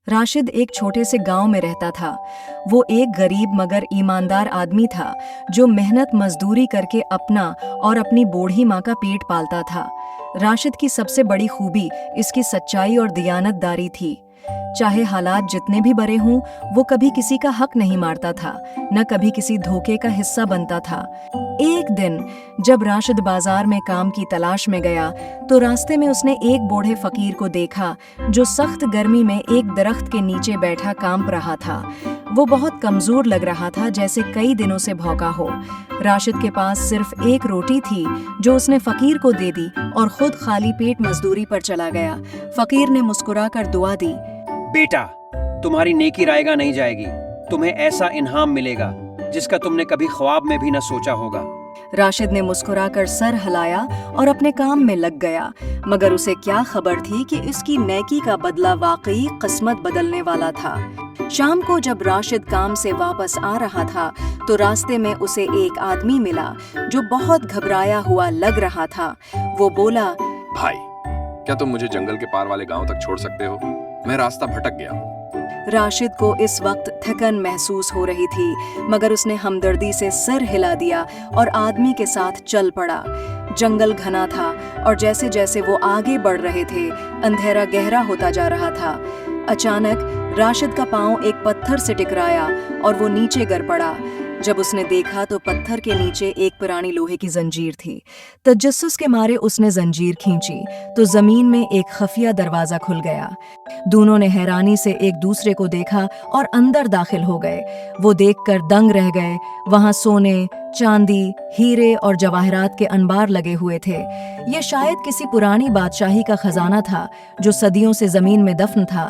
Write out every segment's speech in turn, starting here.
राशिद एक छोटे से गांव में रहता था। वो एक गरीब मगर ईमानदार आदमी था जो मेहनत मजदूरी करके अपना और अपनी बूढ़ी माँ का पेट पालता था। राशिद की सबसे बड़ी खूबी इसकी सच्चाई और दियानतदारी थी। चाहे हालात जितने भी बुरे हों, वो कभी किसी का हक नहीं मारता था, न कभी किसी धोखे का हिस्सा बनता था। एक दिन जब राशिद बाजार में काम की तलाश में गया तो रास्ते में उसने एक बूढ़े फकीर को देखा जो सख्त गर्मी में एक दरख्त के नीचे बैठा काम रहा था। वो बहुत कमजोर लग रहा था, जैसे कई दिनों से भूखा हो। राशिद के पास सिर्फ एक रोटी थी जो उसने फकीर को दे दी और खुद खाली पेट मजदूरी पर चला गया। फकीर ने मुस्कुराकर दुआ दी। बेटा, तुम्हारी नेकी रायगा नहीं जाएगी। तुम्हें ऐसा इनाम मिलेगा जिसका तुमने कभी ख्वाब में भी न सोचा होगा। राशिद ने मुस्कुराकर सर हिलाया और अपने काम में लग गया, मगर उसे क्या खबर थी कि इसकी नेकी का बदला वाकई किस्मत बदलने वाला था। शाम को जब राशिद काम से वापस आ रहा था तो रास्ते में उसे एक आदमी मिला जो बहुत घबराया हुआ लग रहा था। वो बोला, भाई, क्या तुम मुझे जंगल के पार वाले गांव तक छोड़ सकते हो? मैं रास्ता भटक गया हूँ। राशिद को इस वक्त थकन महसूस हो रही थी, मगर उसने हमदर्दी से सर हिला दिया और आदमी के साथ चल पड़ा। जंगल घना था और जैसे जैसे वो आगे बढ़ रहे थे, अंधेरा गहरा होता जा रहा था। अचानक राशिद का पांव एक पत्थर से टकराया और वो नीचे गिर पड़ा। जब उसने देखा तो पत्थर के नीचे एक पुरानी लोहे की जंजीर थी। तजस्सुस के मारे उसने जंजीर खींची तो जमीन में एक खफिया दरवाजा खुल गया। दोनों ने हैरानी से एक दूसरे को देखा और अंदर दाखिल हो गए। वो देखकर दंग रह गए। वहां सोने, चांदी, हीरे और जवाहरात के अनबार लगे हुए थे। ये शायद किसी पुरानी बादशाही का खजाना था जो सदियों से जमीन में दफन था।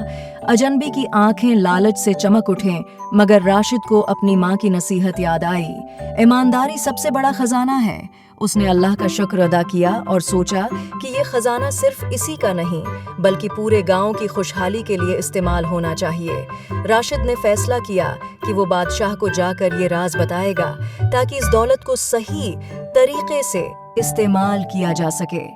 अजनबी की आंखें लालच से चमक उठें, मगर राशिद को अपनी माँ की नसीहत याद आई। ईमानदारी सबसे बड़ा खजाना है। उसने अल्लाह का शुक्र अदा किया और सोचा कि ये खजाना सिर्फ इसी का नहीं बल्कि पूरे गांव की खुशहाली के लिए इस्तेमाल होना चाहिए। राशिद ने फैसला किया कि वो बादशाह को जाकर ये राज बताएगा ताकि इस दौलत को सही तरीके से इस्तेमाल किया जा सके।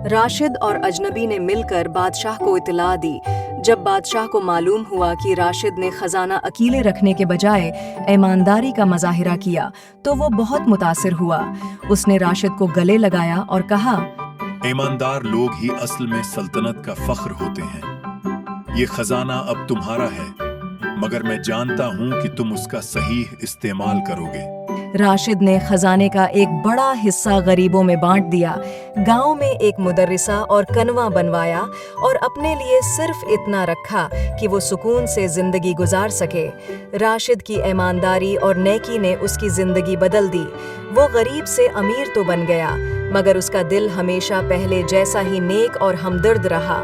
राशिद और अजनबी ने मिलकर बादशाह को इत्तला दी। जब बादशाह को मालूम हुआ कि राशिद ने खजाना अकेले रखने के बजाय ईमानदारी का मजाहिरा किया तो वो बहुत मुतासिर हुआ। उसने राशिद को गले लगाया और कहा, ईमानदार लोग ही असल में सल्तनत का फख्र होते हैं। ये खजाना अब तुम्हारा है, मगर मैं जानता हूं कि तुम उसका सही इस्तेमाल करोगे। राशिद ने खजाने का एक बड़ा हिस्सा गरीबों में बांट दिया। गांव में एक मुदर्रिसा और कनवा बनवाया और अपने लिए सिर्फ इतना रखा कि वो सुकून से जिंदगी गुजार सके। राशिद की ईमानदारी और नेकी ने उसकी जिंदगी बदल दी। वो गरीब से अमीर तो बन गया, मगर उसका दिल हमेशा पहले जैसा ही नेक और हमदर्द रहा।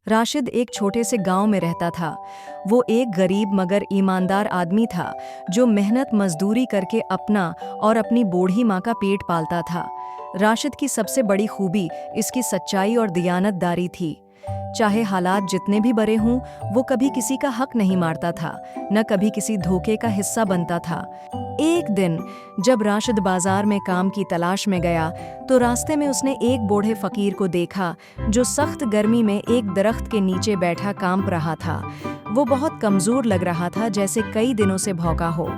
राशिद एक छोटे से गांव में रहता था। वो एक गरीब मगर ईमानदार आदमी था जो मेहनत मजदूरी करके अपना और अपनी बूढ़ी माँ का पेट पालता था। राशिद की सबसे बड़ी खूबी इसकी सच्चाई और दियानतदारी थी। चाहे हालात जितने भी बुरे हों, वो कभी किसी का हक नहीं मारता था, न कभी किसी धोखे का हिस्सा बनता था। एक दिन जब राशिद बाजार में काम की तलाश में गया तो रास्ते में उसने एक बूढ़े फकीर को देखा जो सख्त गर्मी में एक दरख्त के नीचे बैठा कांप रहा था। वो बहुत कमजोर लग रहा था, जैसे कई दिनों से भूखा हो।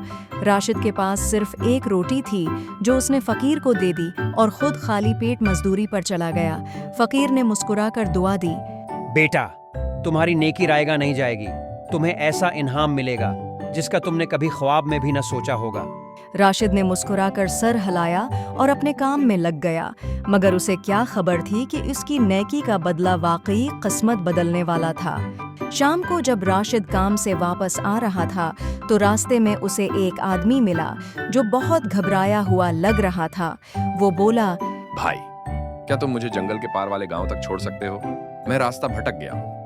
राशिद के पास सिर्फ एक रोटी थी जो उसने फकीर को दे दी और खुद खाली पेट मजदूरी पर चला गया। फकीर ने मुस्कुराकर दुआ दी, बेटा, तुम्हारी नेकी रायगा नहीं जाएगी। तुम्हें ऐसा इनाम मिलेगा जिसका तुमने कभी ख्वाब में भी न सोचा होगा। राशिद ने मुस्कुराकर सर हिलाया और अपने काम में लग गया, मगर उसे क्या खबर थी कि उसकी नेकी का बदला वाकई किस्मत बदलने वाला था। शाम को जब राशिद काम से वापस आ रहा था तो रास्ते में उसे एक आदमी मिला जो बहुत घबराया हुआ लग रहा था। वो बोला, भाई, क्या तुम मुझे जंगल के पार वाले गांव तक छोड़ सकते हो? मैं रास्ता भटक गया हूँ।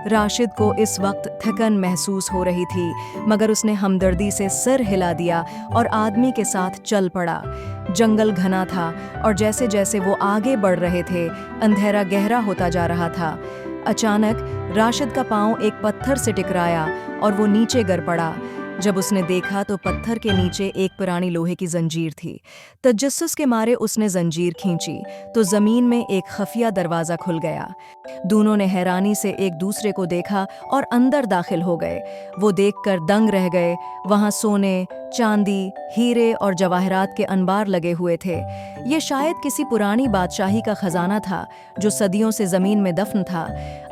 राशिद को इस वक्त थकन महसूस हो रही थी, मगर उसने हमदर्दी से सिर हिला दिया और आदमी के साथ चल पड़ा। जंगल घना था और जैसे जैसे वो आगे बढ़ रहे थे, अंधेरा गहरा होता जा रहा था। अचानक राशिद का पांव एक पत्थर से टकराया और वो नीचे गिर पड़ा। जब उसने देखा तो पत्थर के नीचे एक पुरानी लोहे की जंजीर थी। तजस्सुस के मारे उसने जंजीर खींची तो जमीन में एक खफिया दरवाजा खुल गया। दोनों ने हैरानी से एक दूसरे को देखा और अंदर दाखिल हो गए। वो देखकर दंग रह गए। वहां सोने, चांदी, हीरे और जवाहरात के अनबार लगे हुए थे। ये शायद किसी पुरानी बादशाही का खजाना था जो सदियों से जमीन में दफन था।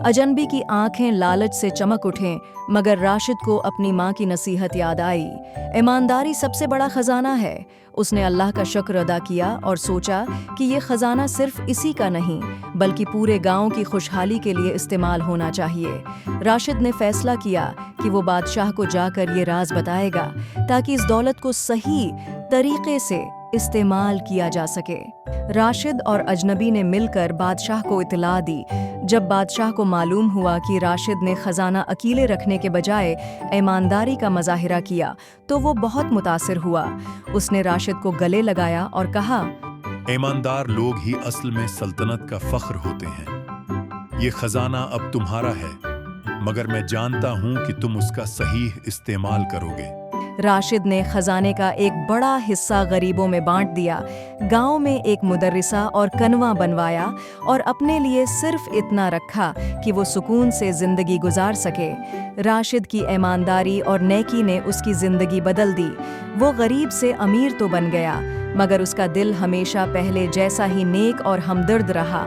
अजनबी की आंखें लालच से चमक उठें, मगर राशिद को अपनी माँ की नसीहत याद आई। ईमानदारी सबसे बड़ा खजाना है। उसने अल्लाह का शुक्र अदा किया और सोचा कि ये खजाना सिर्फ इसी का नहीं बल्कि पूरे गांव की खुशहाली के लिए इस्तेमाल होना चाहिए। राशिद ने फैसला किया कि वो बादशाह को जाकर ये राज बताएगा ताकि इस दौलत को सही तरीके से इस्तेमाल किया जा सके। राशिद और अजनबी ने मिलकर बादशाह को इत्तला दी। जब बादशाह को मालूम हुआ कि राशिद ने खजाना अकेले रखने के बजाय ईमानदारी का मजाहिरा किया तो वो बहुत मुतासिर हुआ। उसने राशिद को गले लगाया और कहा, ईमानदार लोग ही असल में सल्तनत का फख्र होते हैं। ये खजाना अब तुम्हारा है, मगर मैं जानता हूं कि तुम उसका सही इस्तेमाल करोगे। राशिद ने खजाने का एक बड़ा हिस्सा गरीबों में बांट दिया। गांव में एक मुदर्रिसा और कनवा बनवाया और अपने लिए सिर्फ इतना रखा कि वो सुकून से जिंदगी गुजार सके। राशिद की ईमानदारी और नेकी ने उसकी जिंदगी बदल दी। वो गरीब से अमीर तो बन गया, मगर उसका दिल हमेशा पहले जैसा ही नेक और हमदर्द रहा।